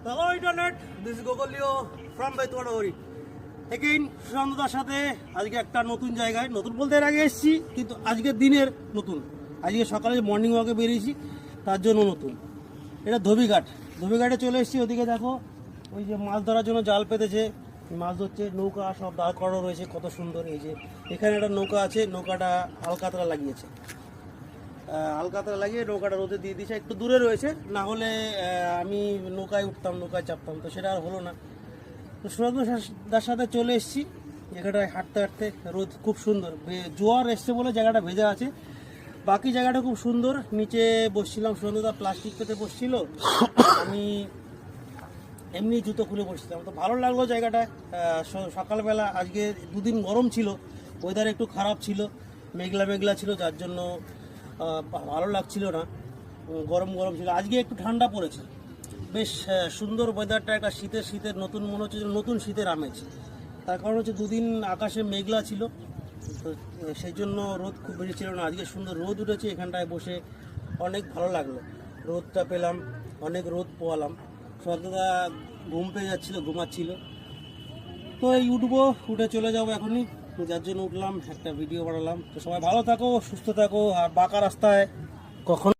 Hello internet, this is Gogolio from Baitwanauri. Again, সুশান্তদার সাথে আজকে একটা নতুন জায়গায়, নতুন বলতে এর আগে এসেছি কিন্তু আজকের দিনের নতুন। আজকে সকালে মর্নিং ওয়াকে বেরিয়েছি তার জন্য নতুন। এটা ধোবিঘাট, ধোবিঘাটে চলে এসেছি। ওদিকে দেখো ওই যে মাছ ধরার জন্য জাল পেতেছে, মাছ ধরছে, নৌকা সব দাঁড় করানো রয়েছে, কত সুন্দর। এই যে এখানে একটা নৌকা আছে, নৌকাটা আলকাতরা লাগিয়েছে, আলকাতরা লাগিয়ে নৌকাটা রোদে দিয়ে দিয়েছে। একটু দূরে রয়েছে, না হলে আমি নৌকায় উঠতাম, নৌকায় চাপতাম, তো সেটা আর হলো না। তো সুশান্তদার সাথে চলে এসেছি জায়গাটায় হাঁটতে হাঁটতে। রোদ খুব সুন্দর, জোয়ার এসছে বলে জায়গাটা ভেজা আছে, বাকি জায়গাটা খুব সুন্দর। নিচে বসছিলাম, সুশান্তদা প্লাস্টিক পেতে বসছিল, আমি এমনি জুতো খুলে বসছিলাম। তো ভালো লাগলো জায়গাটা। সকালবেলা আজকে দুদিন গরম ছিল, ওয়েদার একটু খারাপ ছিল, মেঘলা মেঘলা ছিল, যার জন্য ভালো লাগছিল না, গরম গরম ছিল। আজকে একটু ঠান্ডা পড়েছে, বেশ সুন্দর ওয়েদারটা। একটা শীতের নতুন মনে হচ্ছে যে নতুন শীতের আমেজ। তার কারণ হচ্ছে দুদিন আকাশে মেঘলা ছিল, তো সেই জন্য রোদ খুব বেশি ছিল না। আজকে সুন্দর রোদ উঠেছে, এখানটায় বসে অনেক ভালো লাগলো। রোদটা পেলাম, অনেক রোদ পোয়ালাম। সন্ধ্যা ঘুম পেয়ে যাচ্ছিলো, ঘুমাচ্ছিল। তো এই উঠবো, উঠে চলে যাবো এখনই, যার জন্য উঠলাম, একটা ভিডিও বানালাম। তো সবাই ভালো থাকো, সুস্থ থাকো, আর বাঁকা রাস্তায় কখনো